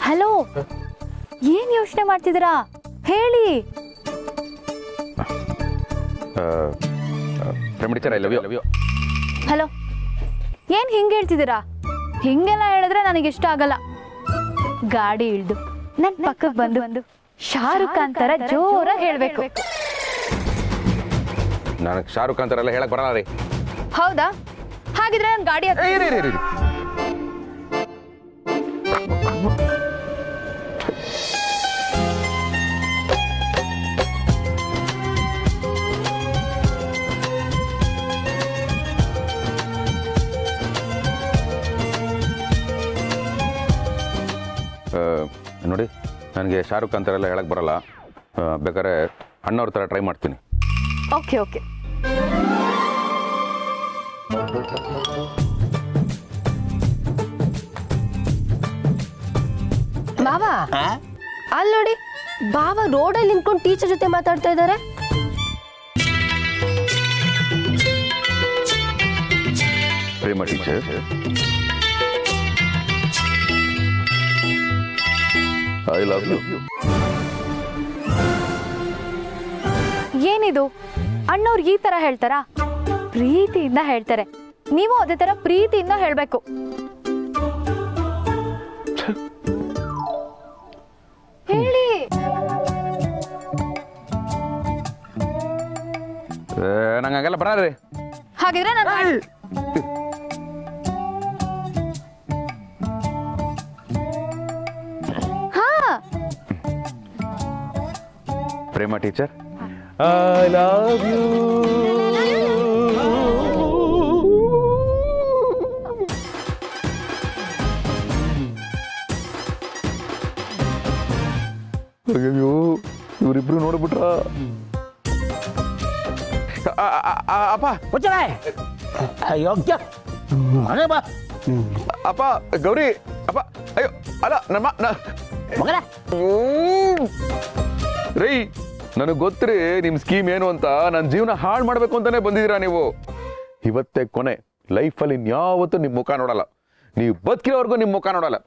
Hello, ಏನ್ ಯೋಚನೆ ಮಾಡ್ತಿದ್ದೀರಾ ಹೇಳಿ. ಹಲೋ, ಏನ್ ಹಿಂಗೆ ಹೇಳ್ತಿದ್ದೀರಾ? ಹಿಂಗೆಲ್ಲ ಹೇಳಿದ್ರೆ ನನಗೆ ಇಷ್ಟ ಆಗಲ್ಲ. ಗಾಡಿ ಇಳ್ದು ನನ್ ಪಕ್ಕಕ್ಕೆ ಬಂದು ಶಾರುಖ್ ಖಾನ್ ತರ ಜೋರಾಗಿ ಹೇಳ್ಬೇಕು. ನನಗೆ ಶಾರುಖ್ ಖಾನ್ ತರ ಎಲ್ಲ ಹೇಳಕ್ ಬರಲ್ಲ ರೀ. ಹೌದಾ? ಹಾಗಿದ್ರೆ ನಾನು ಗಾಡಿ ನೋಡಿ, ನನಗೆ ಶಾರುಖ್ ಖಾನ್ ತರ ಎಲ್ಲ ಹೇಳಕ್ ಬರಲ್ಲ. ಬೇಕಾದ್ರೆ ಅಣ್ಣವ್ರ ತರ ಟ್ರೈ ಮಾಡ್ತೀನಿ. Okay okay. ಬಾವ, ಅಲ್ಲಿ ನೋಡಿ, ಬಾವ ರೋಡಲ್ಲಿ ನಿಂತ್ಕೊಂಡು ಟೀಚರ್ ಜೊತೆ ಮಾತಾಡ್ತಾ ಇದ್ದಾರೆ. ಪ್ರೇಮ ಟೀಚರ್, ಐ ಲವ್ ಯು. ಏನಿದು, ಅಣ್ಣವ್ರು ಈ ತರ ಹೇಳ್ತಾರಾ? ಪ್ರೀತಿಯಿಂದ ಹೇಳ್ತಾರೆ. ನೀವು ಅದೇ ತರ ಪ್ರೀತಿಯಿಂದ ಹೇಳ್ಬೇಕು. ಹೇಳಿ. ನಂಗೆ ಹಂಗೆಲ್ಲ ಬರಲ್ಲ ರೀ. ಹಾಗಿದ್ರೆ ನಾನು ಪ್ರೇಮ ಟೀಚರ್, ಐ ಲವ್ ಯು. ಅಯ್ಯೋ, ಇವರಿಬ್ರು ನೋಡ್ಬಿಟ್ರ. ಅಪ್ಪ ಯೋಗ್ಯ ಮನೆ ಬಾ. ಅಪ್ಪ, ಗೌರಿ ಅಪ್ಪ. ಅಯ್ಯೋ ಅಲ್ಲ, ನಮ್ಮ ಮಗನ ರೈ, ನನಗೆ ಗೊತ್ತ್ರಿ ನಿಮ್ ಸ್ಕೀಮ್ ಏನು ಅಂತ. ನನ್ನ ಜೀವನ ಹಾಳು ಮಾಡ್ಬೇಕು ಅಂತಾನೆ ಬಂದಿದ್ದೀರಾ ನೀವು. ಇವತ್ತೇ ಕೊನೆ. ಲೈಫಲ್ಲಿ ಇನ್ಯಾವತ್ತೂ ನಿಮ್ ಮುಖ ನೋಡಲ್ಲ. ನೀವು ಬದುಕಿರೋವರೆಗೂ ನಿಮ್ ಮುಖ ನೋಡಲ್ಲ.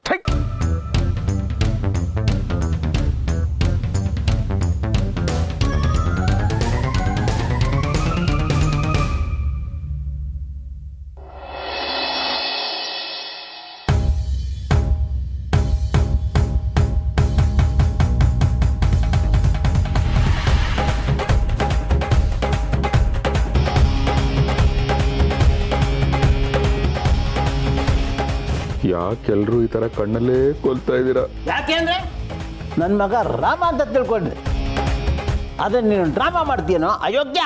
ಯಾಕೆಲ್ರು ಈ ತರ ಕಣ್ಣಲ್ಲೇ ಕೊಲ್ತಾ ಇದ್ದೀರಾ? ಯಾಕೆಂದ್ರೆ ನನ್ನ ಮಗ ರಾಮ ಅಂತ ತಿಳ್ಕೊಂಡ್ರಿ. ಅದನ್ನ ನೀನು ಡ್ರಾಮಾ ಮಾಡ್ತೀನೋ ಅಯೋಗ್ಯ.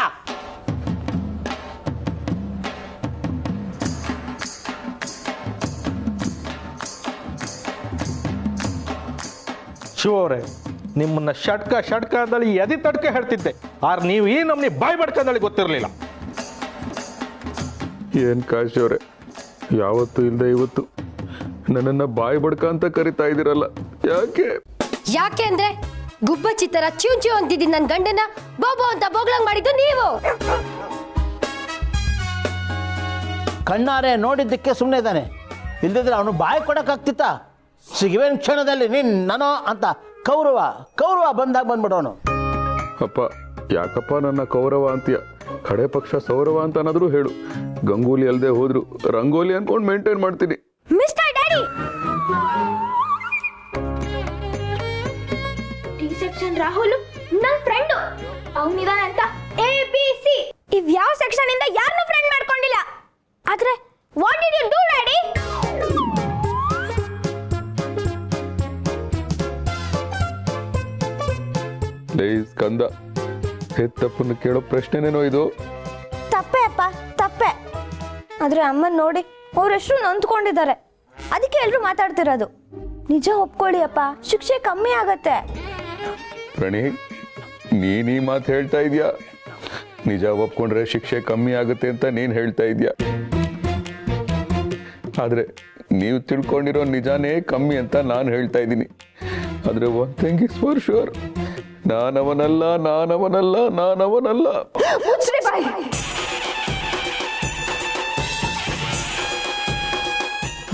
ಶಿವ ಅವರೇ, ನಿಮ್ಮನ್ನ ಷಟ್ಕ ಅಂದಲ್ಲಿ ಎದಿ ತಡ್ಕ ಹೇಳ್ತಿದ್ದೆ. ಆದ್ರೆ ನೀವು ಈ ನಮ್ನಿ ಬಾಯ್ ಬಡ್ಕಂದಲ್ಲಿ ಗೊತ್ತಿರಲಿಲ್ಲ. ಏನ್ ಕಾಶಿ ಅವ್ರೆ, ಯಾವತ್ತು ಇಲ್ದೆ ಇವತ್ತು ನನ್ನನ್ನ ಬಾಯಿ ಬಡ್ಕ ಅಂತ ಕರಿತಾ ಇದ್ದೀರಲ್ಲ, ಯಾಕೆ? ಯಾಕೆ ಅಂದ್ರೆ ಗುಬ್ಬಚ್ಚಿ ತರ ಚ್ಯೂ ಅಂತಿದ್ದೀನಿ ನನ್ನ ಗಂಡನ ಬೋಬೋ ಅಂತ ಬೋಗ್ಲಂಗ್ ಮಾಡಿದ್ದು ನೀವು. ಕಣ್ಣಾರೆ ನೋಡಿದ್ದಕ್ಕೆ ಸುಮ್ಮನೆ ಇದ್ದಾನೆ. ಇಲ್ದಿದ್ರೆ ಅವನು ಬಾಯಿ ಕೊಡಕ್ಕಾಗ್ತಿತ್ತ? ಸಿಗುವೇನ್ ಕ್ಷಣದಲ್ಲಿ ನೀನ್ ನನೋ ಅಂತ ಕೌರವ ಬಂದಾಗ ಬಂದ್ಬಿಡೋನು. ಅಪ್ಪ, ಯಾಕಪ್ಪ ನನ್ನ ಕೌರವ ಅಂತೀಯ? ಕಡೆ ಪಕ್ಷ ಸೌರವ ಅಂತ ಅನ್ನೋದ್ರು ಹೇಳು. ಗಂಗೂಲಿ ಅಲ್ದೆ ಹೋದ್ರು ರಂಗೋಲಿ ಅನ್ಕೊಂಡು ಮೇಂಟೈನ್ ಮಾಡ್ತೀನಿ. Mister daddy, T section Rahul ನನ್ನ ಫ್ರೆಂಡ್. ಅವನಿದಾನೆ ಅಂತ ABC ಇವ್ಯಾವ ಸೆಕ್ಷನ್ ಇಂದ ಯಾರನ್ನೂ ಫ್ರೆಂಡ್ ಮಾಡ್ಕೊಂಡಿಲ್ಲ. ಆದ್ರೆ what did you do daddy? Skanda, ಹೆತ್ತಪ್ಪನ ಕೇಳೋ ಪ್ರಶ್ನೆನೇನೋ ಇದು? ತಪ್ಪೆ ಅಪ್ಪ, ತಪ್ಪೆ. ಆದ್ರೆ ಅಮ್ಮನ್ ನೋಡಿ ಅವರೆಷ್ಟು ನೊಂದ್ಕೊಂಡಿದ್ದಾರೆ. ಅದಕ್ಕೆ ಎಲ್ರು ಮಾತಾಡ್ತಿರೋದು. ನಿಜ ಒಪ್ಕೊಳ್ಳಿ ಅಪ್ಪ, ಶಿಕ್ಷೆ ಕಮ್ಮಿ ಆಗತ್ತೆ. ಪ್ರಣಿ, ನೀನ್ ಈ ಮಾತು ಹೇಳ್ತಾ ಇದೀಯಾ? ನಿಜ ಒಪ್ಕೊಂಡ್ರೆ ಶಿಕ್ಷೆ ಕಮ್ಮಿ ಆಗುತ್ತೆ ಅಂತ ನೀನ್ ಹೇಳ್ತಾ ಇದೀಯಾ? ಆದ್ರೆ ನೀವು ತಿಳ್ಕೊಂಡಿರೋ ನಿಜಾನೇ ಕಮ್ಮಿ ಅಂತ ನಾನು ಹೇಳ್ತಾ ಇದ್ದೀನಿ. ಆದ್ರೆ one thing is for sure, ನಾನವನಲ್ಲ.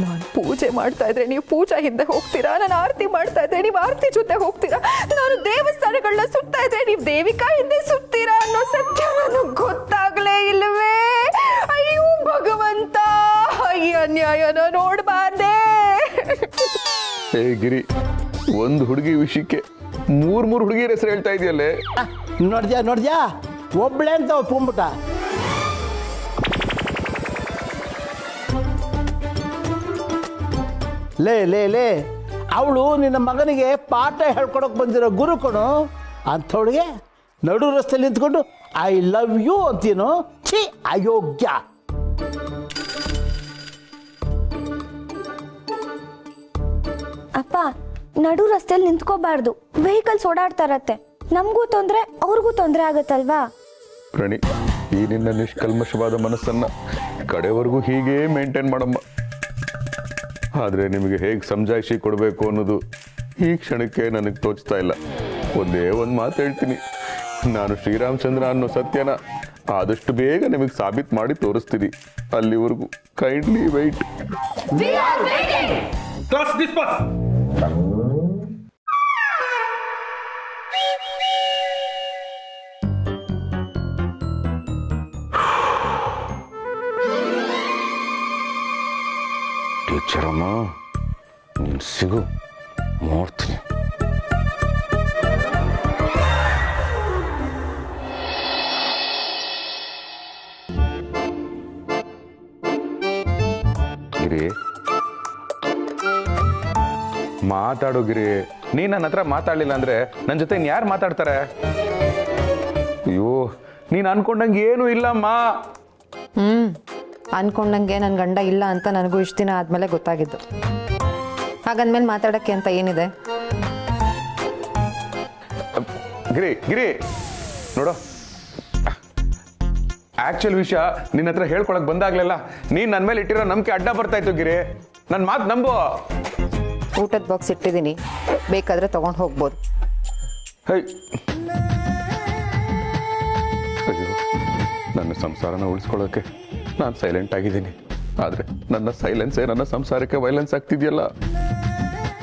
ನಾನು ಪೂಜೆ ಮಾಡ್ತಾ ಇದ್ರೆ ನೀವು ಪೂಜಾ ಹಿಂದೆ ಹೋಗ್ತೀರಾ, ನಾನು ಆರತಿ ಮಾಡ್ತಾ ಇದ್ರೆ ನೀವು ಆರತಿ ಜೊತೆ ಹೋಗ್ತೀರಾ, ನಾನು ದೇವಸ್ಥಾನಗಳನ್ನ ಸುತ್ತಾ ಇದ್ರೆ ನೀವು ದೇವಿಕಾ ಹಿಂದೆ ಸುತ್ತೀರಾ ಅನ್ನೋ ಸತ್ಯ ನನಗೆ ಗೊತ್ತಾಗ್ಲೇ ಇಲ್ವೇ? ಅಯ್ಯೋ ಭಗವಂತ, ಈ ಅನ್ಯಾಯನ ನೋಡ್ಬಾರ್ದೆ. ಏ ಗಿರಿ, ಒಂದು ಹುಡುಗಿ ವಿಷಯಕ್ಕೆ ಮೂರ್ ಹುಡುಗಿಯರ ಹೆಸರು ಹೇಳ್ತಾ ಇದೆಯಲ್ಲೇ. ನೋಡ್ದ್ಯಾ ಒಬ್ಳೆ ಅಂತ ಒಪ್ಕೊಂಬಿಟ್ಟ. ಲೇ ಅವಳು ನಿನ್ನ ಮಗನಿಗೆ ಪಾಠ ಹೇಳ್ಕೊಡಕ್ ಬಂದಿರೋ ಗುರು ಕಣು. ಅಂಥವಳಿಗೆ ನಡು ರಸ್ತೆಯಲ್ಲಿ ನಿಂತ್ಕೊಂಡು ಐ ಲವ್ ಯು ಅಂತೀನೋ? ಛೀ, ಅಯೋಗ್ಯ. ಅಪ್ಪ, ನಡು ರಸ್ತೆಯಲ್ಲಿ ನಿಂತ್ಕೋಬಾರ್ದು, ವೆಹಿಕಲ್ಸ್ ಓಡಾಡ್ತಾ ಇರತ್ತೆ, ನಮಗೂ ತೊಂದರೆ ಅವ್ರಿಗೂ ತೊಂದರೆ ಆಗತ್ತಲ್ವಾ? ಪ್ರಣಿ, ಈ ನಿನ್ನ ನಿಷ್ಕಲ್ಮಶವಾದ ಮನಸ್ಸನ್ನ ಕಡೆವರೆಗೂ ಹೀಗೆ ಮೇಂಟೈನ್ ಮಾಡಮ್ಮ. ಆದರೆ ನಿಮಗೆ ಹೇಗೆ ಸಮಜಾಯಿಷಿ ಕೊಡಬೇಕು ಅನ್ನೋದು ಈ ಕ್ಷಣಕ್ಕೆ ನನಗೆ ತೋಚ್ತಾ ಇಲ್ಲ. ಒಂದೇ ಒಂದು ಮಾತು ಹೇಳ್ತೀನಿ, ನಾನು ಶ್ರೀರಾಮಚಂದ್ರ ಅನ್ನೋ ಸತ್ಯನ ಆದಷ್ಟು ಬೇಗ ನಿಮಗೆ ಸಾಬೀತು ಮಾಡಿ ತೋರಿಸ್ತೀನಿ. ಅಲ್ಲಿವರೆಗೂ ಕೈಂಡ್ಲಿ ವೆಯ್ಟ್. ಟೀಚರಮ್ಮ, ನೀನು ಸಿಗು, ನೋಡ್ತೀನಿ. ಗಿರಿ, ಮಾತಾಡೋ ಗಿರಿ. ನೀ ನನ್ನ ಹತ್ರ ಮಾತಾಡಲಿಲ್ಲ ಅಂದ್ರೆ ನನ್ನ ಜೊತೆ ಯಾರು ಮಾತಾಡ್ತಾರೆ? ಅಯ್ಯೋ, ನೀನು ಅನ್ಕೊಂಡಂಗೆ ಏನೂ ಇಲ್ಲಮ್ಮ. ಅನ್ಕೊಂಡಂಗೆ ನನ್ನ ಗಂಡ ಇಲ್ಲ ಅಂತ ನನಗೂ ಇಷ್ಟು ದಿನ ಆದಮೇಲೆ ಗೊತ್ತಾಗಿದ್ದು. ಹಾಗಂದ್ಮೇಲೆ ಮಾತಾಡೋಕ್ಕೆ ಅಂತ ಏನಿದೆ? ಗಿರಿ ನೋಡು, ಆಕ್ಚುಲ್ ವಿಷಯ ನಿನ್ನ ಹತ್ರ ಹೇಳ್ಕೊಳಕ್ ಬಂದಾಗ್ಲೆಲ್ಲ ನೀನ್ ನನ್ನ ಮೇಲೆ ಇಟ್ಟಿರೋ ನಂಬಿಕೆ ಅಡ್ಡ ಬರ್ತಾ ಇತ್ತು ಗಿರಿ. ನನ್ನ ಮಾತು ನಂಬು. ಊಟದ ಬಾಕ್ಸ್ ಇಟ್ಟಿದ್ದೀನಿ, ಬೇಕಾದ್ರೆ ತಗೊಂಡು ಹೋಗ್ಬೋದು. ಅಯ್ಯೋ, ನನ್ನ ಸಂಸಾರನ ಉಳಿಸ್ಕೊಳ್ಳೋಕೆ ನಾನು ಸೈಲೆಂಟ್ ಆಗಿದ್ದೀನಿ. ಆದರೆ ನನ್ನ ಸೈಲೆನ್ಸೇ ನನ್ನ ಸಂಸಾರಕ್ಕೆ ವೈಲೆನ್ಸ್ ಆಗ್ತಿದೆಯಲ್ಲ.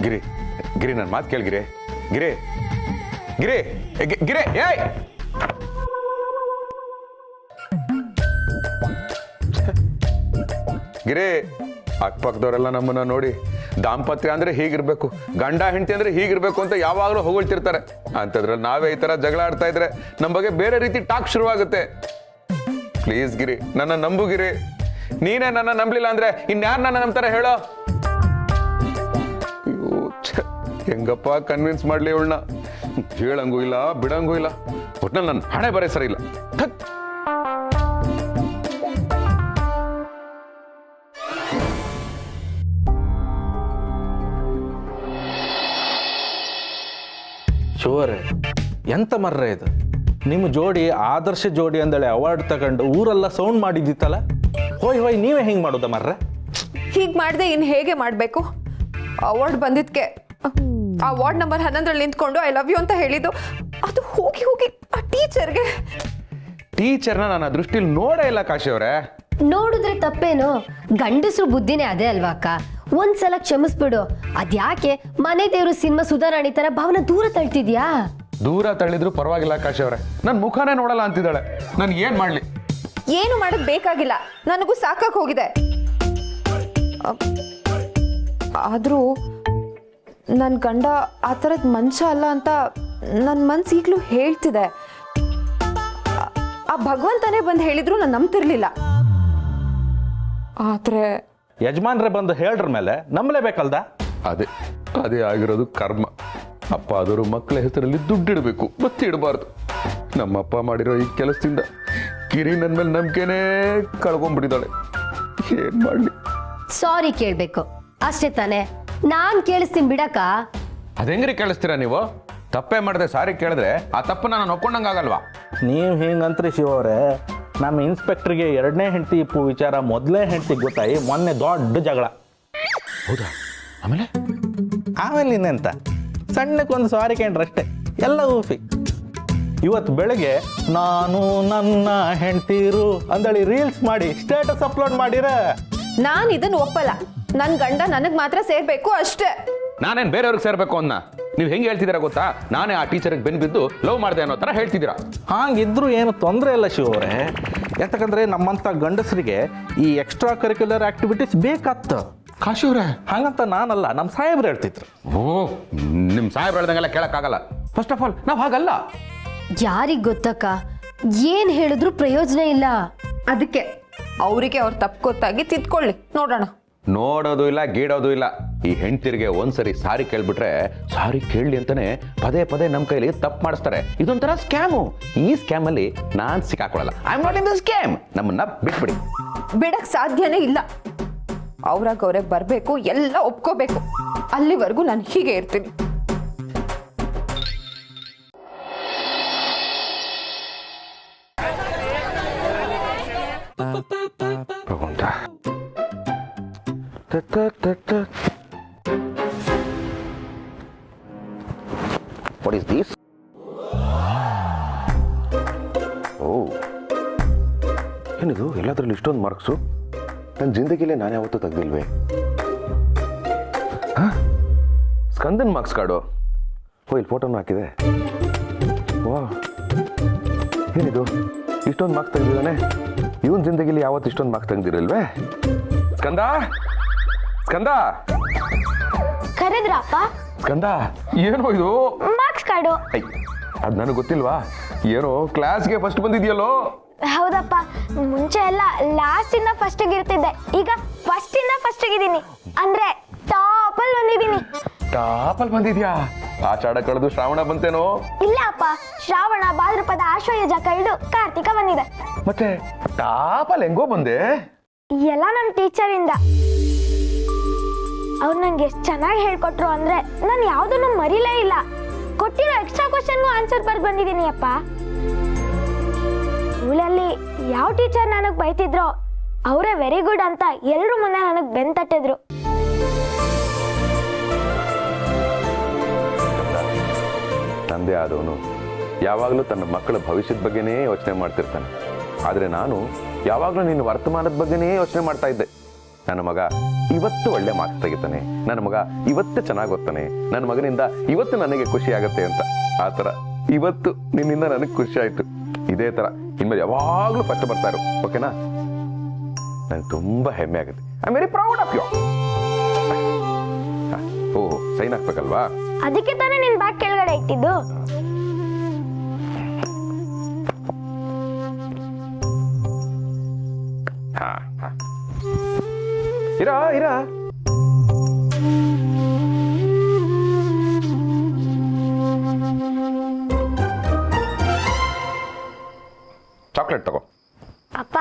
ಗಿರಿ ನನ್ನ ಮಾತು ಕೇಳಿ ಗಿರಿ. ಏಯ್, ಗಿರಿ, ಅಕ್ಕಪಕ್ಕದವರೆಲ್ಲ ನಮ್ಮನ್ನ ನೋಡಿ ದಾಂಪತ್ಯ ಅಂದ್ರೆ ಹೀಗಿರ್ಬೇಕು, ಗಂಡ ಹೆಂಡತಿ ಅಂದ್ರೆ ಹೀಗಿರ್ಬೇಕು ಅಂತ ಯಾವಾಗಲೂ ಹೊಗಳ್ತಿರ್ತಾರೆ. ಅಂಥದ್ರಲ್ಲಿ ನಾವೇ ಈ ತರ ಜಗಳ ಆಡ್ತಾ ಇದ್ರೆ ನಮ್ಮ ಬಗ್ಗೆ ಬೇರೆ ರೀತಿ ಟಾಕ್ ಶುರುವಾಗುತ್ತೆ. ಪ್ಲೀಸ್ ಗಿರಿ, ನನ್ನ ನಂಬು ಗಿರಿ. ನೀನೇ ನನ್ನ ನಂಬಲಿಲ್ಲ ಅಂದ್ರೆ ಇನ್ಯಾರು ನನ್ನ ನಂಬ್ತಾರೆ ಹೇಳೋ? ಅಯ್ಯೋ, ಹೆಂಗಪ್ಪ ಕನ್ವಿನ್ಸ್ ಮಾಡ್ಲಿ ಅವಳನ್ನ? ಹೇಳಂಗೂ ಇಲ್ಲ, ಬಿಡಂಗೂ ಇಲ್ಲ. ಒಟ್ನಲ್ಲಿ ನನ್ನ ಹಣೆ ಬರೇ ಸರಿ ಇಲ್ಲ. ಶಿವರೇ, ಎಂತ ಮರ್ರೆ ಇದು? ನಿಮ್ಮ ಜೋಡಿ ಆದರ್ಶ ಜೋಡಿ ಅಂದೇಳಿ ಅವಾರ್ಡ್ ತಗೊಂಡು ಊರೆಲ್ಲ ಸೌಂಡ್ ಮಾಡಿದ್ದಿತ್ತಲ್ಲ, ಹೋಯ್ ನೀವೇ ಹೆಂಗೆ ಮಾಡೋದ ಮರ್ರೆ? ಹೀಗೆ ಮಾಡಿದೆ ಇನ್ನು ಹೇಗೆ ಮಾಡಬೇಕು? ಅವಾರ್ಡ್ ಬಂದಿದ್ದಕ್ಕೆ ಆ ವಾರ್ಡ್ ನಂಬರ್ 11ರಲ್ಲಿ ನಿಂತ್ಕೊಂಡು ಐ ಲವ್ ಯು ಅಂತ ಹೇಳಿದ್ದು, ಅದು ಹೋಗಿ ಆ ಟೀಚರ್ನ ನನ್ನ ದೃಷ್ಟಿಲಿ ನೋಡೇ ಇಲ್ಲ ಕಾಶಿ ಅವರೇ. ನೋಡಿದ್ರೆ ತಪ್ಪೇನು? ಗಂಡಸ್ರು ಬುದ್ಧಿನೇ ಅದೇ ಅಲ್ವಾ ಅಕ್ಕ? ಒಂದ್ಸಲ ಕ್ಷಮಿಸ್ಬಿಡು. ಅದ್ಯಾಕೆ ಮನೆ ದೇವ್ರು ಸಿನಿಮಾ ಸುಧಾರಾಣಿ ತರ ಭಾವನ ದೂರ ತಳ್ತಿದ್ಯಾ? ದೂರ ತಳ್ಳಿದ್ರು ಪರವಾಗಿಲ್ಲ ಕಾಶಿ ಅವರೇ, ನನ್ನ ಮುಖನೇ ನೋಡಲ್ಲ ಅಂತಿದ್ದಾಳೆ. ನಾನು ಏನ್ ಮಾಡ್ಲಿ? ಏನು ಮಾಡೋದು ಬೇಕಾಗಿಲ್ಲ, ನನಗೂ ಸಾಕಾಗಿ ಹೋಗಿದೆ. ಆದರೂ ನನ್ನ ಗಂಡ ಆ ಥರದ ಮನುಷ್ಯ ಅಲ್ಲ ಅಂತ ನನ್ನ ಮನ್ಸು ಈಗಲೂ ಹೇಳ್ತಿದೆ. ಆ ಭಗವಂತನೇ ಬಂದು ಹೇಳಿದ್ರು ನಾನು ನಂಬ್ತಿರ್ಲಿಲ್ಲ. ಆದರೆ ಯಜಮಾನ್ರೆ ಬಂದು ಹೇಳ್ರ ಮೇಲೆ ನಂಬಲೇಬೇಕಲ್ದ? ಅದೇ ಆಗಿರೋದು ಕರ್ಮ. ಅಪ್ಪ ಆದರೂ ಮಕ್ಕಳ ಹೆಸರಲ್ಲಿ ದುಡ್ಡಿಡಬೇಕು, ಬತ್ತಿ ಇಡಬಾರ್ದು. ನಮ್ಮಪ್ಪ ಮಾಡಿರೋ ಈ ಕೆಲಸದಿಂದ ಕಿರಿ ನನ್ನ ಮೇಲೆ ನಂಬಿಕೆನೇ ಕಳ್ಕೊಂಡ್ಬಿಟ್ಟಿದ್ದಾಳೆ. ಏನ್ ಮಾಡ್ಲಿ? ಸಾರಿ ಕೇಳ್ಬೇಕು ಅಷ್ಟೇ ತಾನೆ? ನಾನ್ ಕೇಳಿಸ್ತೀನಿ ಬಿಡಕ್ಕ. ಅದೆಂಗ್ರಿ ಕೇಳಿಸ್ತೀರಾ ನೀವು? ತಪ್ಪೇ ಮಾಡಿದೆ ಸಾರಿ ಕೇಳಿದ್ರೆ ಆ ತಪ್ಪು ನಾನು ಒಪ್ಕೊಂಡಂಗಾಗಲ್ವಾ? ನೀವು ಹಿಂಗಂತ್ರಿ ಶಿವರೇ, ನಮ್ಮ ಇನ್ಸ್ಪೆಕ್ಟರ್ಗೆ 2ನೇ ಹೆಂಡತಿ ಇಪ್ಪು ವಿಚಾರ 1ನೇ ಹೆಂಡತಿ ಗೊತ್ತಾಯಿ ಮೊನ್ನೆ ದೊಡ್ಡ ಜಗಳ. ಹೌದಾ? ಆಮೇಲೆ ಇನ್ನೆಂತ ಸಣ್ಣಕ್ಕೊಂದು ಸಾರಿ ಕೇಳ್ರಷ್ಟೇ, ಎಲ್ಲ ಊಫಿ. ಇವತ್ತು ಬೆಳಗ್ಗೆ ನಾನು ನನ್ನ ಹೆಂಡ್ತೀರು ಅಂದಳಿ ರೀಲ್ಸ್ ಮಾಡಿ ಸ್ಟೇಟಸ್ ಅಪ್ಲೋಡ್ ಮಾಡಿರ. ನಾನು ಇದನ್ನು ಒಪ್ಪಲ್ಲ. ನನ್ ಗಂಡ ನನಗ್ ಮಾತ್ರ ಸೇರ್ಬೇಕು ಅಷ್ಟೇ. ನಾನೇನು ಬೇರೆಯವ್ರಿಗೆ ಸೇರ್ಬೇಕು ಅನ್ನ ನೀವು ಹೆಂಗೆ ಹೇಳ್ತಿದ್ದೀರಾ ಗೊತ್ತಾ? ನಾನೇ ಆ ಟೀಚರ್ಗೆ ಬೆನ್ ಬಿದ್ದು ಲವ್ ಮಾಡಿದೆ ಅನ್ನೋ ಥರ ಹೇಳ್ತಿದ್ದೀರಾ. ಹಾಗಿದ್ರು ಏನು ತೊಂದರೆ ಇಲ್ಲ ಶಿವರೇ. ಯಾಕಂದ್ರೆ ನಮ್ಮಂಥ ಗಂಡಸರಿಗೆ ಈ ಎಕ್ಸ್ಟ್ರಾ ಕರಿಕ್ಯುಲರ್ ಆಕ್ಟಿವಿಟೀಸ್ ಬೇಕಾಗ್ತ. ಕಾಶಿವ್ರೆ ಹಾಗಂತ ನಾನಲ್ಲ, ನಮ್ಮ ಸಾಹೇಬ್ರು ಹೇಳ್ತಿದ್ರು. ಓ, ನಿಮ್ಮ ಸಾಹೇಬ್ರು ಹೇಳ್ದಂಗೆಲ್ಲ ಕೇಳಕ್ಕಾಗಲ್ಲ. ಫಸ್ಟ್ ಆಫ್ ಆಲ್ ನಾವು ಹಾಗಲ್ಲ. ಯಾರಿಗ್ ಗೊತ್ತಕ್ಕ, ಏನ್ ಹೇಳಿದ್ರು ಪ್ರಯೋಜನ ಇಲ್ಲ. ಅದಕ್ಕೆ ಅವರಿಗೆ ಅವ್ರು ತಪ್ಪು ಗೊತ್ತಾಗಿ ತಿದ್ಕೊಳ್ಳಿ, ನೋಡೋಣ. ನೋಡೋದು ಇಲ್ಲ, ಗೀಡೋದು ಇಲ್ಲ. ಈ ಹೆಂಡ್ತಿರಿಗೆ ಒಂದ್ಸರಿ ಸಾರಿ ಕೇಳ್ಬಿಟ್ರೆ ಸಾರಿ ಕೇಳಲಿ ಅಂತಾನೆ ಪದೇ ಪದೇ ನಮ್ಮ ಕೈಲಿ ತಪ್ಪು ಮಾಡಿಸ್ತಾರೆ. ಇದೊಂಥರ ಸ್ಕ್ಯಾಮು. ಈ ಸ್ಕ್ಯಾಮ್ ಅಲ್ಲಿ ನಾನ್ ಸಿಕ್ಕಾಕೊಳ್ಳಲ್ಲ. I am not in the scam. ನಮ್ಮನ್ನ ಬಿಟ್ಬಿಡಿ. ಬಿಡಕ್ ಸಾಧ್ಯನೇ ಇಲ್ಲ. ಅವ್ರಾಗವ್ರೆ ಬರ್ಬೇಕು, ಎಲ್ಲ ಒಪ್ಕೋಬೇಕು. ಅಲ್ಲಿವರೆಗೂ ನಾನು ಹೀಗೆ ಇರ್ತೀನಿ. ಭಗವಂತ. What is this? ಓ, ಏನಿದು ಎಲ್ಲದರಲ್ಲೂ ಇಷ್ಟೊಂದು ಮಾರ್ಕ್ಸು? ನನ್ನ ಜಿಂದಗಿಲೇ ನಾನು ಯಾವತ್ತೂ ತೆಗ್ದಿಲ್ವೇ? ಸ್ಕಂದನ್ ಮಾರ್ಕ್ಸ್ ಕಾರ್ಡು. ಓ, ಇಲ್ಲಿ ಫೋಟೋನು ಹಾಕಿದೆ. ವಾ, ಏನಿದು ಇಷ್ಟೊಂದು ಮಾರ್ಕ್ಸ್ ತೆಗ್ದಿದ್ದಾನೆ? ಇವನ್ ಜಿಂದಗಿಲಿ ಯಾವತ್ತು ಇಷ್ಟೊಂದು ಮಾರ್ಕ್ಸ್ ತೆಗ್ದಿರಲ್ವೇ? ಸ್ಕಂದ, ಸ್ಕಂದ, ಕರೆದ್ರಪ್ಪ? ಸ್ಕಂದ, ಏನೋ ಇದು ಮಾರ್ಕ್ಸ್ ಕಾರ್ಡು. ಅದು ನನಗೆ ಗೊತ್ತಿಲ್ವಾ? ಏನೋ ಕ್ಲಾಸ್ಗೆ ಫಸ್ಟ್ ಬಂದಿದ್ಯಲ್ಲೋ? ಹೌದಪ್ಪ, ಮುಂಚೆ ಎಲ್ಲ ಲಾಸ್ಟ್ ಇಂದ ಫಸ್ಟ್ ಇರ್ತಿದ್ದೆ, ಈಗ ಫಸ್ಟ್ ಇಂದ ಫಸ್ಟ್ ಇದ್ದೀನಿ. ಅಂದ್ರೆ ಟಾಪ್ ಅಲ್ಲಿ ಬಂದಿದ್ದೀನಿ. ಟಾಪಲ್ಲಿ ಬಂದಿದ್ಯಾ? ಆಷಾಢ ಕಳೆದು ಶ್ರಾವಣ ಬಂತೇನೋ? ಇಲ್ಲ ಅಪ್ಪ, ಶ್ರಾವಣ, ಭಾದ್ರಪದ, ಆಶ್ವಯುಜ ಕಳೆದು ಕಾರ್ತಿಕ ಬಂದಿದೆ. ಮತ್ತೆ ಟಾಪಲ್ಲಿ ಹೆಂಗೋ ಬಂದೆ? ಎಲ್ಲ ನಮ್ಮ ಟೀಚರ್ ಇಂದ. ಅವ್ರು ನಂಗೆ ಎಷ್ಟು ಚೆನ್ನಾಗಿ ಹೇಳ್ಕೊಟ್ರು ಅಂದ್ರೆ ನಾನು ಯಾವ್ದನ್ನು ಮರಿಲೇ ಇಲ್ಲ. ಕೊಟ್ಟಿರೋ ಎಕ್ಸ್ಟ್ರಾ ಕ್ವಶನ್ಗೂ ಆನ್ಸರ್ ಬರ್ದು ಬಂದಿದ್ದೀನಿ ಅಪ್ಪ. ಸ್ಕೂಲಲ್ಲಿ ಯಾವ ಟೀಚರ್ ನನಗೆ ಬೈತಿದ್ರೋ ಅವರೇ ವೆರಿ ಗುಡ್ ಅಂತ ಎಲ್ರು ಮುಂದೆ ನನಗೆ ಬೆನ್ ತಟ್ಟಿದ್ರು. ತಂದೆ ಆದವನು ಯಾವಾಗಲೂ ತನ್ನ ಮಕ್ಕಳ ಭವಿಷ್ಯದ ಬಗ್ಗೆನೇ ಯೋಚನೆ ಮಾಡ್ತಿರ್ತಾನೆ. ಆದರೆ ನಾನು ಯಾವಾಗಲೂ ನಿನ್ನ ವರ್ತಮಾನದ ಬಗ್ಗೆನೇ ಯೋಚನೆ ಮಾಡ್ತಾ ಇದ್ದೆ. ನನ್ನ ಮಗ ಇವತ್ತು ಒಳ್ಳೆ ಮಾರ್ಕ್ಸ್ ತೆಗಿತಾನೆ, ನನ್ನ ಮಗ ಇವತ್ತು ಚೆನ್ನಾಗಿ ಓದ್ತಾನೆ, ನನ್ನ ಮಗನಿಂದ ಇವತ್ತು ನನಗೆ ಖುಷಿ ಆಗುತ್ತೆ ಅಂತ. ಆ ಥರ ಇವತ್ತು ನಿನ್ನಿಂದ ನನಗೆ ಖುಷಿ ಆಯಿತು. ಇದೇ ಥರ ಇನ್ಮೇಲೆ ಯಾವಾಗಲೂ ಫಸ್ಟ್ ಬರ್ತಾ ಇರು, ಓಕೆನಾ? ನನಗೆ ತುಂಬ ಹೆಮ್ಮೆ ಆಗುತ್ತೆ. I am very proud of you. ಓಹ್, ಸೈನ್ ಹಾಕ್ಬೇಕಲ್ವಾ? ಅದಕ್ಕೆ ತಾನೇ ನಿನ್ ಬ್ಯಾಗ್ ಕೆಳಗಡೆ ಇಟ್ಟಿದ್ದು. ಇರಾ ಇರಾ ಚಾಕ್ಲೇಟ್ ತಗೋ. ಅಪ್ಪ,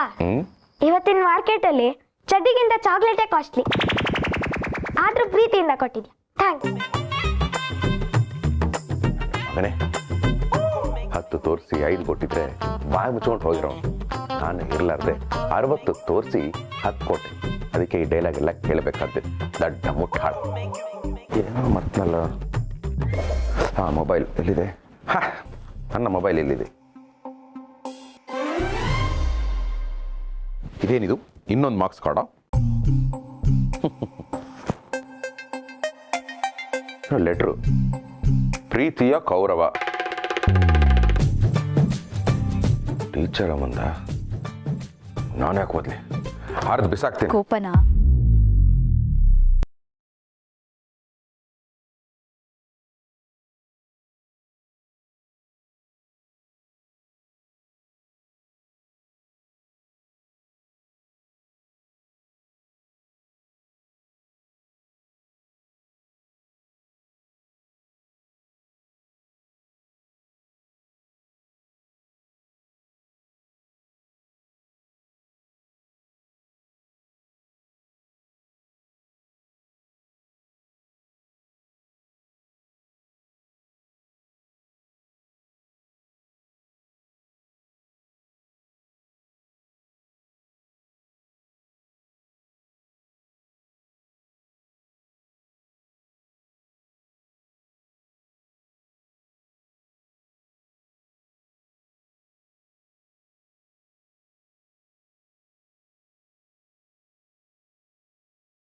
ಇವತ್ತಿನ ಮಾರ್ಕೆಟ್ ಅಲ್ಲಿ ಚಡ್ಡಿಗಿಂತ ಚಾಕ್ಲೇಟೇ ಕಾಸ್ಟ್ಲಿ. ಆದ್ರೂ ಪ್ರೀತಿಯಿಂದ ಕೊಟ್ಟಿದ್ಯಾ, ಥ್ಯಾಂಕ್ಸ್. ಮಗನೇ, 10 ತೋರಿಸಿ 5 ಕೊಟ್ಟಿದ್ರೆ ಬಾಯಿ ಮುಚ್ಕೊಂಡು ಹೋಗಿರೋ. ನಾನು ಇರ್ಲಾರ್ದೆ 60 ತೋರಿಸಿ 10 ಕೊಟ್ಟೆ. ಅದಕ್ಕೆ ಈ ಡೈಲಾಗ್ ಎಲ್ಲ ಕೇಳಬೇಕಾದ್ರೆ ದಡ್ಡ ಮುಟ್ಟಾಳ. ಏನೋ ಮರ್ತನಲ್ಲ. ಮೊಬೈಲ್ ಎಲ್ಲಿದೆ? ನನ್ನ ಮೊಬೈಲ್ ಎಲ್ಲಿದೆ? ಇದೇನಿದು? ಇನ್ನೊಂದು ಮಾರ್ಕ್ಸ್ ಕಾರ್ಡ? ಲೆಟ್ರು. ಪ್ರೀತಿಯ ಕೌರವ. ಟೀಚರ್ ಅಮ್ಮಂದ. ನಾನು ಯಾಕೆ ಓದ್ಲಿ? ಹರಿದು ಬಿಸಾಕ್ತೀನಿ. ಕೋಪನ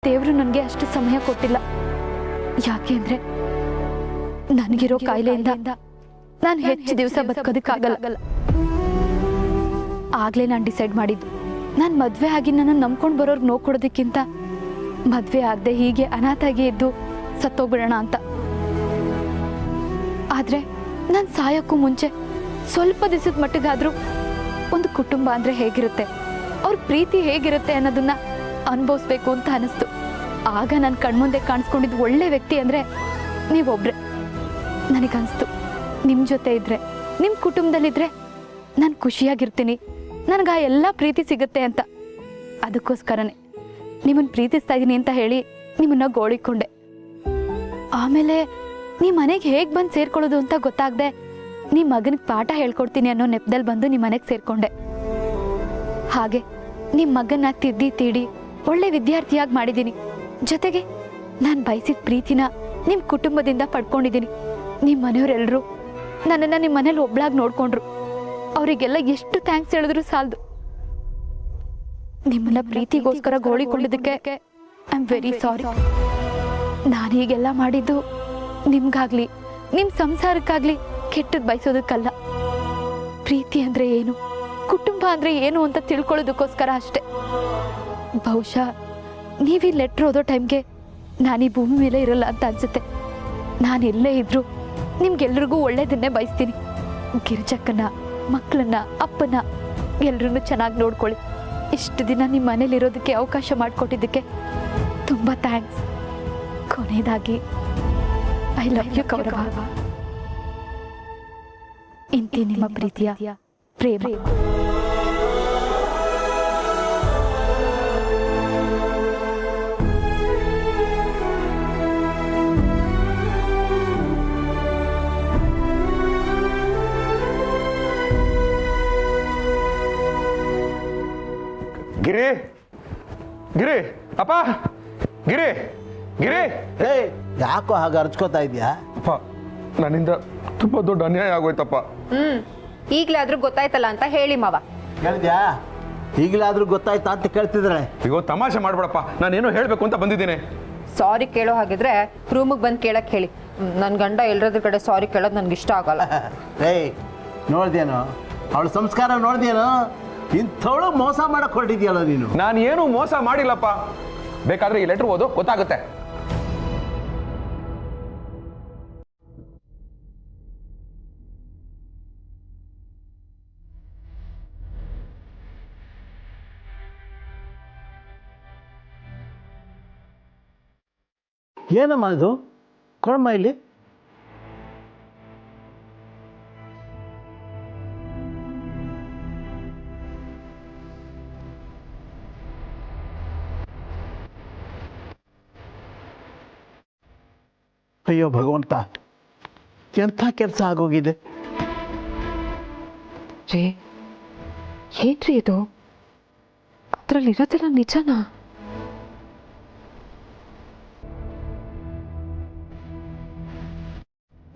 ದೇವರು ನನಗೆ ಅಷ್ಟು ಸಮಯ ಕೊಟ್ಟಿಲ್ಲ. ಯಾಕೆ ಅಂದ್ರೆ ನನಗಿರೋ ಕಾಯಿಲೆಯಿಂದ ನಾನು ಹೆಚ್ಚು ದಿವಸ ಬದುಕೋದಕ್ಕಾಗಲ್ಲ. ಆಗ್ಲೇ ನಾನು ಡಿಸೈಡ್ ಮಾಡಿದ್ದು, ನಾನು ಮದುವೆ ಆಗಿ ನನ್ನ ನಂಬ್ಕೊಂಡು ಬರೋರ್ಗೆ ನೋವು ಕೊಡೋದಕ್ಕಿಂತ ಮದುವೆ ಆಗದೆ ಹೀಗೆ ಅನಾಥಾಗಿ ಇದ್ದು ಸತ್ತೋಗ್ಬಿಡೋಣ ಅಂತ. ಆದ್ರೆ ನಾನು ಸಾಯೋಕ್ಕೂ ಮುಂಚೆ ಸ್ವಲ್ಪ ದಿವಸದ ಮಟ್ಟಿಗಾದ್ರೂ ಒಂದು ಕುಟುಂಬ ಅಂದ್ರೆ ಹೇಗಿರುತ್ತೆ, ಅವ್ರ ಪ್ರೀತಿ ಹೇಗಿರುತ್ತೆ ಅನ್ನೋದನ್ನ ಅನುಭವಿಸ್ಬೇಕು ಅಂತ ಅನಿಸ್ತು. ಆಗ ನನ್ನ ಕಣ್ಮುಂದೆ ಕಾಣಿಸ್ಕೊಂಡಿದ್ದು ಒಳ್ಳೆ ವ್ಯಕ್ತಿ ಅಂದ್ರೆ ನೀವೊಬ್ರೆ. ನನಗನ್ಸ್ತು ನಿಮ್ಮ ಜೊತೆ ಇದ್ರೆ, ನಿಮ್ಮ ಕುಟುಂಬದಲ್ಲಿದ್ರೆ ನಾನು ಖುಷಿಯಾಗಿರ್ತೀನಿ, ನನಗೆ ಆ ಎಲ್ಲ ಪ್ರೀತಿ ಸಿಗುತ್ತೆ ಅಂತ. ಅದಕ್ಕೋಸ್ಕರನೇ ನಿಮ್ಮನ್ನು ಪ್ರೀತಿಸ್ತಾ ಇದ್ದೀನಿ ಅಂತ ಹೇಳಿ ನಿಮ್ಮನ್ನ ಗೋಳಿಕೊಂಡೆ. ಆಮೇಲೆ ನಿಮ್ಮ ಮನೆಗೆ ಹೇಗೆ ಬಂದು ಸೇರ್ಕೊಳ್ಳೋದು ಅಂತ ಗೊತ್ತಾಗದೆ ನಿಮ್ಮ ಮಗನಿಗೆ ಪಾಠ ಹೇಳ್ಕೊಡ್ತೀನಿ ಅನ್ನೋ ನೆಪದಲ್ಲಿ ಬಂದು ನಿಮ್ಮ ಮನೆಗೆ ಸೇರ್ಕೊಂಡೆ. ಹಾಗೆ ನಿಮ್ಮ ಮಗನ್ನ ತಿದ್ದಿ ತೀಡಿ ಒಳ್ಳೆ ವಿದ್ಯಾರ್ಥಿಯಾಗಿ ಮಾಡಿದ್ದೀನಿ. ಜೊತೆಗೆ ನಾನು ಬಯಸಿದ ಪ್ರೀತಿನ ನಿಮ್ಮ ಕುಟುಂಬದಿಂದ ಪಡ್ಕೊಂಡಿದ್ದೀನಿ. ನಿಮ್ಮ ಮನೆಯವರೆಲ್ಲರೂ ನನ್ನನ್ನು ನಿಮ್ಮ ಮನೇಲಿ ಒಬ್ಳಾಗಿ ನೋಡ್ಕೊಂಡ್ರು. ಅವರಿಗೆಲ್ಲ ಎಷ್ಟು ಥ್ಯಾಂಕ್ಸ್ ಹೇಳಿದ್ರು ಸಾಲದು. ನಿಮ್ಮನ್ನ ಪ್ರೀತಿಗೋಸ್ಕರ ಗೋಳಿಕೊಂಡಿದ್ದಕ್ಕೆ ಐ ಆಮ್ ವೆರಿ ಸಾರಿ. ನಾನು ಹೀಗೆಲ್ಲ ಮಾಡಿದ್ದು ನಿಮ್ಗಾಗ್ಲಿ ನಿಮ್ಮ ಸಂಸಾರಕ್ಕಾಗ್ಲಿ ಕೆಟ್ಟದ್ದು ಬಯಸೋದಕ್ಕಲ್ಲ. ಪ್ರೀತಿ ಅಂದ್ರೆ ಏನು, ಕುಟುಂಬ ಅಂದ್ರೆ ಏನು ಅಂತ ತಿಳ್ಕೊಳ್ಳೋದಕ್ಕೋಸ್ಕರ ಅಷ್ಟೆ. ಬಹುಶಃ ನೀವೀ ಲೆಟ್ರ್ ಓದೋ ಟೈಮ್ಗೆ ನಾನು ಈ ಭೂಮಿ ಮೇಲೆ ಇರಲ್ಲ ಅಂತ ಅನ್ಸುತ್ತೆ. ನಾನು ಎಲ್ಲೇ ಇದ್ರು ನಿಮ್ಗೆಲ್ರಿಗೂ ಒಳ್ಳೇದನ್ನೇ ಬಯಸ್ತೀನಿ. ಗಿರಿಜಕ್ಕನ, ಮಕ್ಕಳನ್ನ, ಅಪ್ಪನ ಎಲ್ರನ್ನೂ ಚೆನ್ನಾಗಿ ನೋಡ್ಕೊಳ್ಳಿ. ಇಷ್ಟು ದಿನ ನಿಮ್ಮ ಮನೇಲಿ ಇರೋದಕ್ಕೆ ಅವಕಾಶ ಮಾಡಿಕೊಟ್ಟಿದ್ದಕ್ಕೆ ತುಂಬ ಥ್ಯಾಂಕ್ಸ್. ಕೊನೆಯದಾಗಿ ಐ ಲವ್ ಯು ಕೌರವ. ಇಂತಿ ನಿಮ್ಮ ಪ್ರೀತಿಯ ಪ್ರೇಮ. ಗಿರಿ, ಗಿರಿ, ಅಪ್ಪ, ಗಿರಿ, ಗಿರಿ. ಏ ಯಾಕೋ ಹಾಗೆ ಅರ್ಚ್ಕೋತಾ ಇದೆಯಾ? ಅಪ್ಪ, ನನ್ನಿಂದ ತುಂಬ ದೊಡ್ಡ ಅನ್ಯಾಯ ಆಗೋಯ್ತಪ್ಪ. ಈಗಲೇ ಆದ್ರೂ ಗೊತ್ತಾಯ್ತಲ್ಲ ಅಂತ ಹೇಳಿ ಮಾವ. ಹೇಳಿದ್ಯಾ? ಈಗಲಾದ್ರೂ ಗೊತ್ತಾಯ್ತಾ ಅಂತ ಕೇಳ್ತಿದ್ರೆ? ಈಗ ತಮಾಷೆ ಮಾಡ್ಬೇಡಪ್ಪ, ನಾನೇನೋ ಹೇಳಬೇಕು ಅಂತ ಬಂದಿದ್ದೀನಿ. ಸಾರಿ ಕೇಳೋ ಹಾಗಿದ್ರೆ ರೂಮಿಗೆ ಬಂದು ಕೇಳಕ್ ಹೇಳಿ. ನನ್ನ ಗಂಡ ಎಲ್ಲರದ್ರ ಕಡೆ ಸಾರಿ ಕೇಳೋದು ನನ್ಗೆ ಇಷ್ಟ ಆಗಲ್ಲ. ಏಯ್ ನೋಡ್ದೇನೋ ಅವಳ ಸಂಸ್ಕಾರ, ನೋಡ್ದೇನೋ ಇಂಥವಳು ಮೋಸ ಮಾಡಕ್ ಹೊರಟಿದ್ಯಲ್ಲ ನೀನು. ನಾನು ಏನು ಮೋಸ ಮಾಡಿಲ್ಲಪ್ಪ. ಬೇಕಾದ್ರೆ ಈ ಲೆಟರ್ ಓದು, ಗೊತ್ತಾಗುತ್ತೆ. ಏನಮ್ಮ ಇದು? ಕೊಡಮ್ಮ ಇಲ್ಲಿ. ಅಯ್ಯೋ ಭಗವಂತ, ಎಂಥ ಕೆಲಸ ಆಗೋಗಿದೆ. ರೇ, ಏನ್ರಿ ಇದು? ಅದ್ರಲ್ಲಿ ಇರೋದೆಲ್ಲ ನಿಜನಾ?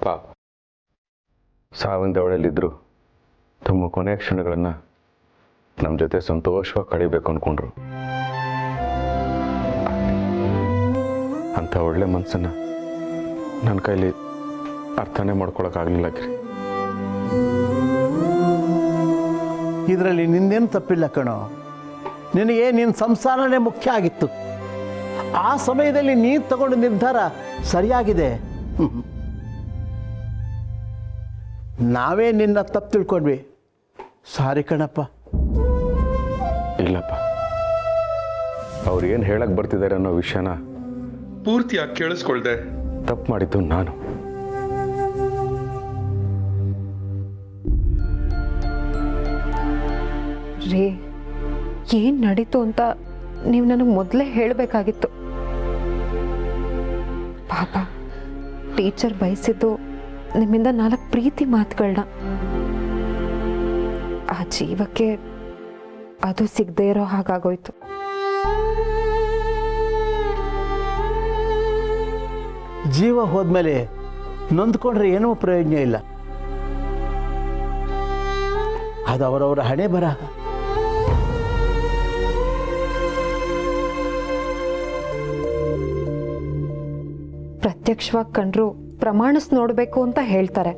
ಪಾಪ, ಸಾವಿನ ದವಡೆಯಲ್ಲಿದ್ದರು ತಮ್ಮ ಕೊನೆಯ ಕ್ಷಣಗಳನ್ನು ನಮ್ಮ ಜೊತೆ ಸಂತೋಷವಾಗಿ ಕಳಿಬೇಕು ಅಂದ್ಕೊಂಡ್ರು. ಅಂಥ ಒಳ್ಳೆ ಮನಸ್ಸನ್ನು ನನ್ನ ಕೈಲಿ ಅರ್ಥನೇ ಮಾಡ್ಕೊಳಕ್ಕಾಗಲಿಲ್ಲ ಗಿರಿ. ಇದರಲ್ಲಿ ನಿಂದೇನು ತಪ್ಪಿಲ್ಲ ಕಣೋ. ನಿನಗೆ ನಿನ್ನ ಸಂಸಾರನೇ ಮುಖ್ಯ ಆಗಿತ್ತು. ಆ ಸಮಯದಲ್ಲಿ ನೀನು ತಗೊಂಡ ನಿರ್ಧಾರ ಸರಿಯಾಗಿದೆ. ನಾವೇ ನಿನ್ನ ತಪ್ಪು ತಿಳ್ಕೊಂಡ್ವಿ. ಸಾರಿ ಕಣಪ್ಪ. ಇಲ್ಲಪ್ಪ, ಅವ್ರು ಏನು ಹೇಳಕ್ಕೆ ಬರ್ತಿದ್ದಾರೆ ಅನ್ನೋ ವಿಷಯನ ಪೂರ್ತಿಯಾಗಿ ಕೇಳಿಸ್ಕೊಳ್ದೆ ತಪ್ಪು ಮಾಡಿದ್ದು ನಾನು. ರೇ, ಏನು ನಡೀತು ಅಂತ ನೀವು ನನಗೆ ಮೊದಲೇ ಹೇಳಬೇಕಾಗಿತ್ತು. ಪಾಪ, ಟೀಚರ್ ಬಯಸಿದ್ದು ನಿಮ್ಮಿಂದ 4 ಪ್ರೀತಿ ಮಾತುಗಳನ್ನ. ಆ ಜೀವಕ್ಕೆ ಅದು ಸಿಗದೆ ಇರೋ ಹಾಗಾಗೋಯ್ತು. ಜೀವ ಹೋದ್ಮೇಲೆ ನೊಂದ್ಕೊಂಡ್ರೆ ಏನೂ ಪ್ರಯೋಜನ ಇಲ್ಲ. ಅದು ಅವರವರ ಹಣೆ ಬರಹ. ಪ್ರತ್ಯಕ್ಷವಾಗಿ ಕಂಡ್ರು ಪ್ರಮಾಣಿಸ್ ನೋಡಬೇಕು ಅಂತ ಹೇಳ್ತಾರೆ.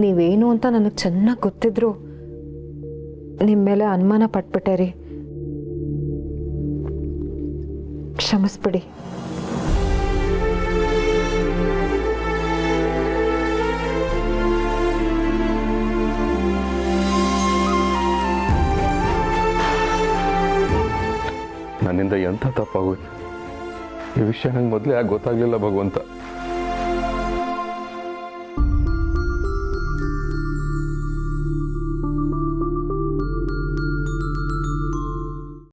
ನೀವೇನು ಅಂತ ನನಗೆ ಚೆನ್ನಾಗಿ ಗೊತ್ತಿದ್ರು ನಿಮ್ಮ ಮೇಲೆ ಅನುಮಾನ ಪಟ್ಬಿಟ್ಟೆ ರೀ. ಕ್ಷಮಿಸ್ಬಿಡಿ. ನನ್ನಿಂದ ಎಂಥ ತಪ್ಪಾಗೋಯ್ತು. ಈ ವಿಷಯ ನಂಗೆ ಮೊದಲೇ ಯಾಕೆ ಗೊತ್ತಾಗಲಿಲ್ಲ ಭಗವಂತ.